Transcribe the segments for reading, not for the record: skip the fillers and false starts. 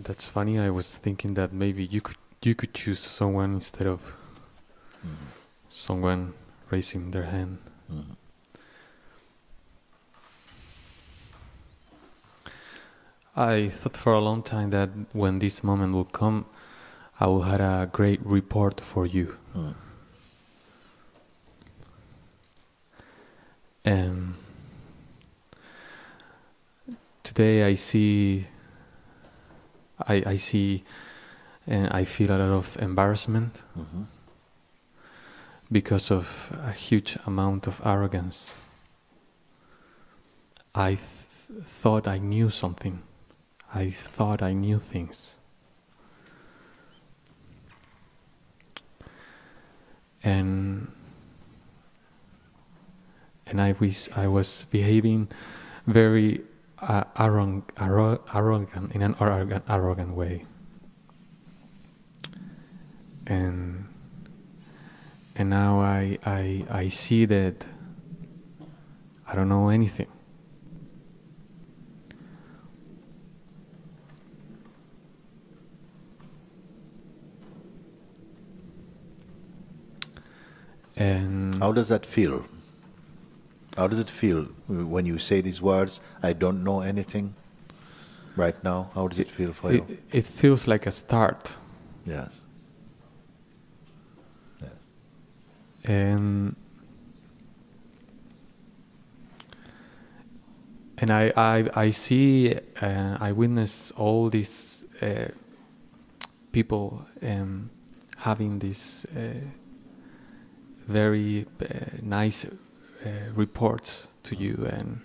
That's funny. I was thinking that maybe you could choose someone instead of someone raising their hand. I thought for a long time that when this moment will come, I will have a great report for you. And today I see and I feel a lot of embarrassment because of a huge amount of arrogance. I thought I knew something. I thought I knew things. And I was behaving very arrogant in an arrogant way. And now I see that I don't know anything. And how does that feel? How does it feel when you say these words, I don't know anything, right now? How does it feel for you? It feels like a start. Yes. Yes. And I see, I witness all these people having this very nice reports to you, and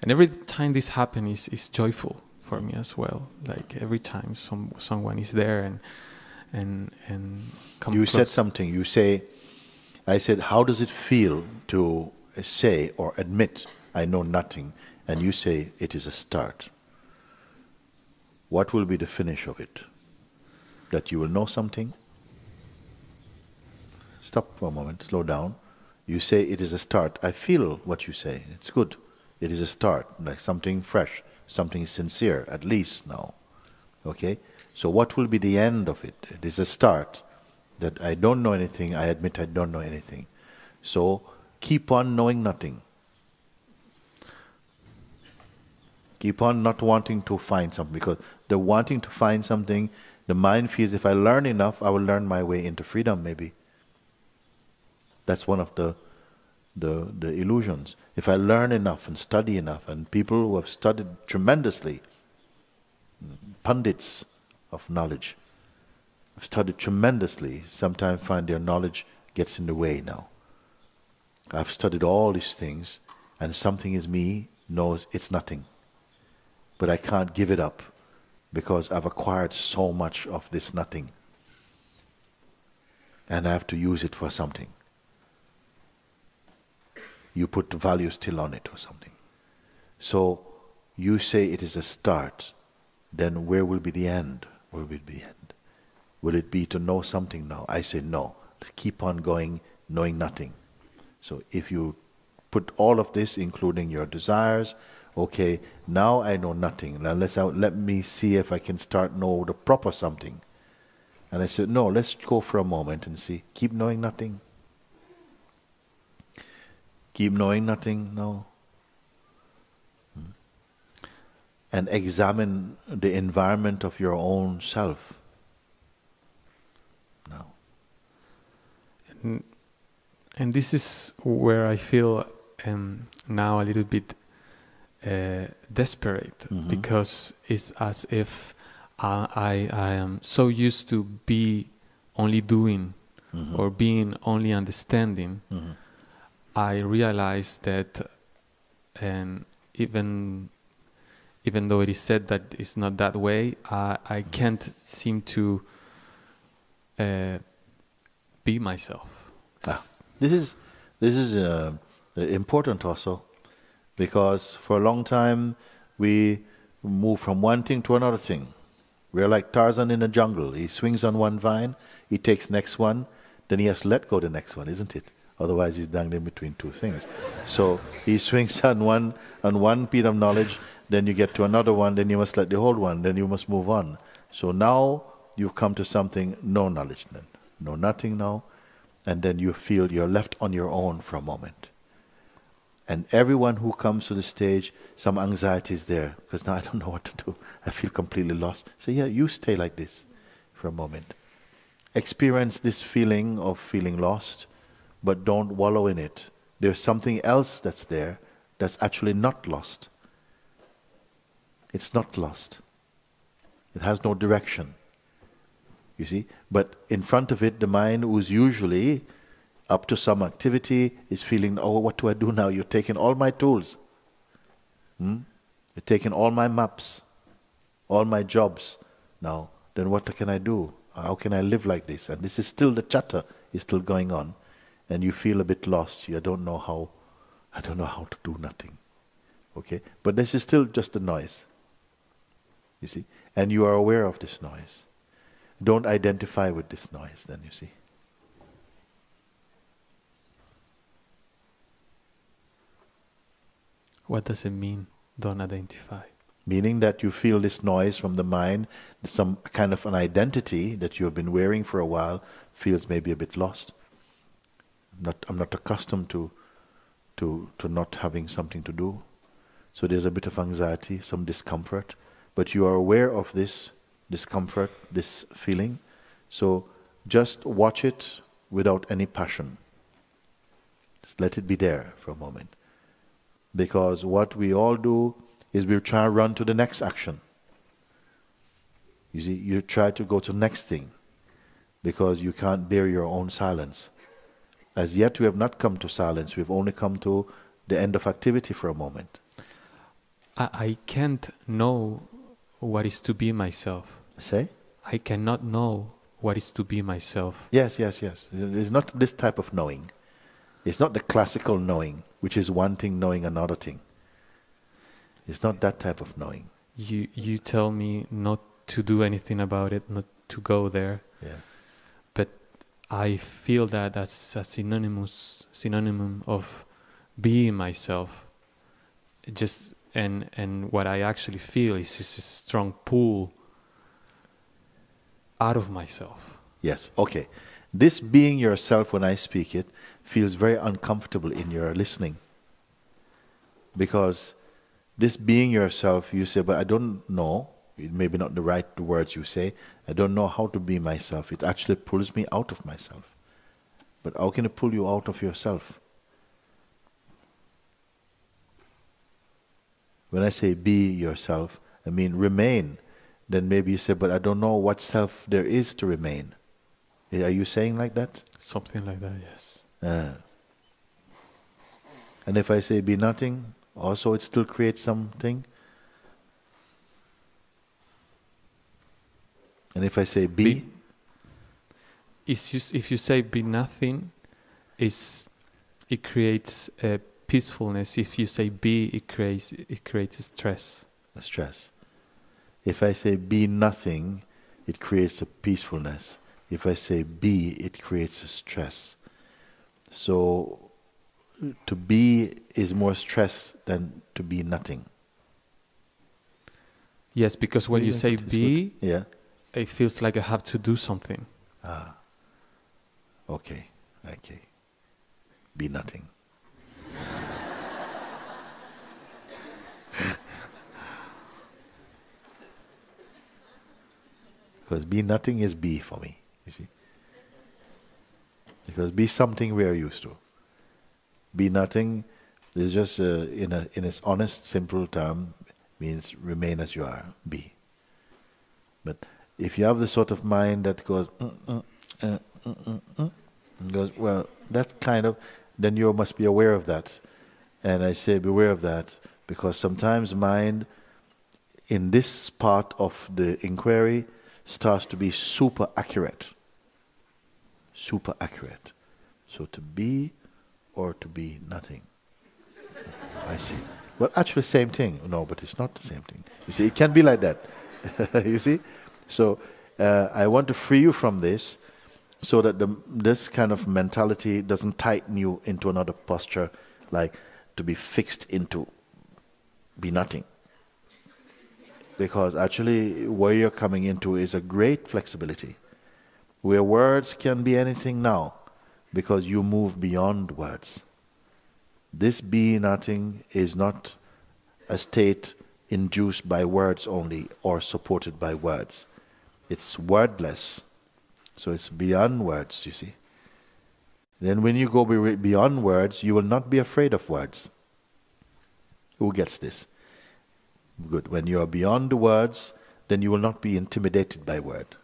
every time this happens is joyful for me as well. Like every time someone is there and come you close. Said something. You say, I said, how does it feel to say or admit I know nothing? And you say it is a start. What will be the finish of it? That you will know something? Stop for a moment, slow down. You say it is a start. I feel what you say. It's good. It is a start, like something fresh, something sincere, at least now. Okay? So what will be the end of it? It is a start. That I don't know anything, I admit I don't know anything. So keep on knowing nothing. Keep on not wanting to find something, because the wanting to find something, the mind feels if I learn enough, I will learn my way into freedom maybe. That's one of the illusions. If I learn enough and study enough, and people who have studied tremendously, pundits of knowledge, have studied tremendously, sometimes find their knowledge gets in the way now. I've studied all these things, and something in me knows it's nothing. But I can't give it up, because I've acquired so much of this nothing. And I have to use it for something. You put the value still on it or something. So you say it is a start, then where will be the end? Where will be the end? Will it be to know something now? I say no. Keep on going, knowing nothing. So if you put all of this, including your desires, okay, now I know nothing. Now let me see if I can start know the proper something. And I said, no, let's go for a moment and see. Keep knowing nothing. Keep knowing nothing, no. And examine the environment of your own self. No. And this is where I feel now a little bit desperate, because it's as if I am so used to be only doing or being only understanding. I realize that, and even though it is said that it's not that way, I can't seem to be myself. This is important also, because for a long time we move from one thing to another thing. We're like Tarzan in the jungle. He swings on one vine, he takes next one, then he has to let go the next one, isn't it? Otherwise he's dangling between two things. So he swings on one piece of knowledge, then you get to another one, then you must let the whole one, then you must move on. So now you've come to something, no knowledge then, no nothing now, and then you feel you're left on your own for a moment. And everyone who comes to the stage, some anxiety is there, because now I don't know what to do. I feel completely lost. So yeah, you stay like this for a moment. Experience this feeling of feeling lost, but don't wallow in it. There's something else that's there that's actually not lost. It's not lost. It has no direction. You see? But in front of it, the mind, who's usually up to some activity, is feeling, oh, what do I do now? You're taking all my tools. You're taking all my maps, all my jobs. Now, then what can I do? How can I live like this? And this is still, the chatter is still going on. And you feel a bit lost. I don't know how to do nothing. Okay? But this is still just a noise. You see? And you are aware of this noise. Don't identify with this noise then, you see. What does it mean, don't identify? Meaning that you feel this noise from the mind, some kind of an identity that you have been wearing for a while feels maybe a bit lost. I'm not accustomed to not having something to do. So there's a bit of anxiety, some discomfort. But you are aware of this discomfort, this feeling. So just watch it without any passion. Just let it be there for a moment. Because what we all do is we try to run to the next action. You see, you try to go to the next thing because you can't bear your own silence. As yet we have not come to silence, we've only come to the end of activity for a moment. I can't know what is to be myself. Say? I cannot know what is to be myself. Yes. It's not this type of knowing. It's not the classical knowing, which is one thing knowing another thing. It's not that type of knowing. You tell me not to do anything about it, not to go there. Yeah. But I feel that that's a synonym of being myself. And what I actually feel is just a strong pull out of myself. Yes, okay. This being yourself, when I speak it, feels very uncomfortable in your listening. Because this being yourself, you say, but I don't know, it may be not the right words you say, I don't know how to be myself. It actually pulls me out of myself. But how can it pull you out of yourself? When I say be yourself, I mean remain. Then maybe you say, but I don't know what self there is to remain. Are you saying like that? Something like that, yes. And if I say be nothing, also it still creates something. And if I say be, it's just, if you say be nothing, it creates a peacefulness. If you say be, it creates stress. A stress. If I say be nothing, it creates a peacefulness. If I say be, it creates a stress. So to be is more stress than to be nothing. Yes, because when you say be, yeah, it feels like I have to do something. Okay. Be nothing. Because be nothing is be for me, you see. Because be something we are used to. Be nothing is just, in its honest, simple term, means remain as you are, be. But if you have the sort of mind that goes, and goes, well, that's kind of, then you must be aware of that. And I say beware of that, because sometimes mind, in this part of the inquiry, starts to be super accurate. Super accurate. So to be or to be nothing. I see. Well, actually same thing. No, but it's not the same thing. You see, it can be like that. You see? So I want to free you from this so that this kind of mentality doesn't tighten you into another posture, like to be fixed into be nothing. Because actually where you're coming into is a great flexibility, where words can be anything now, because you move beyond words. This be nothing is not a state induced by words only or supported by words. It's wordless. So it's beyond words, you see. Then when you go beyond words, you will not be afraid of words. Who gets this? Good. When you are beyond the words, then you will not be intimidated by word.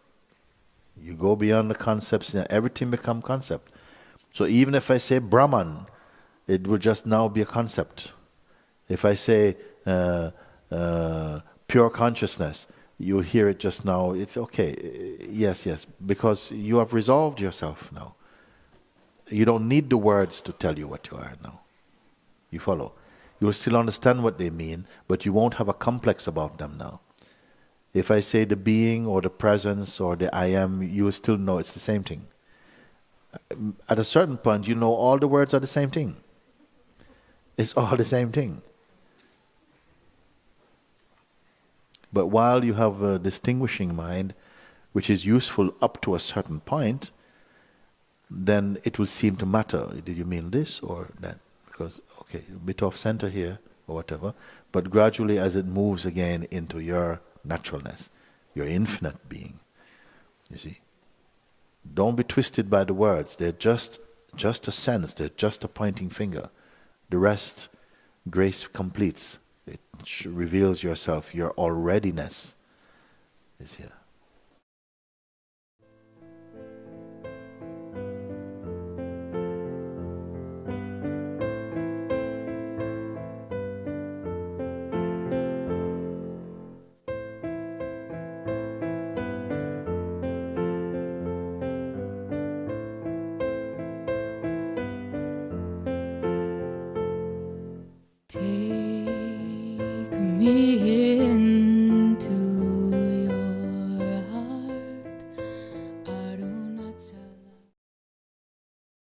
You go beyond the concepts and everything become concept. So even if I say Brahman, it will just now be a concept. If I say pure consciousness, you hear it just now, it's okay. Yes, yes, because you have resolved yourself now. You don't need the words to tell you what you are now. You follow? You will still understand what they mean, but you won't have a complex about them now. If I say the being or the presence or the I am, you will still know it's the same thing. At a certain point, you know all the words are the same thing. It's all the same thing. But while you have a distinguishing mind, which is useful up to a certain point, then it will seem to matter. Did you mean this or that? Because, okay, a bit off center here or whatever, but gradually as it moves again into your naturalness, your infinite being, you see. Don't be twisted by the words. They're just a sense. They're just a pointing finger. The rest, grace completes. It reveals yourself. Your alreadiness is here. Take me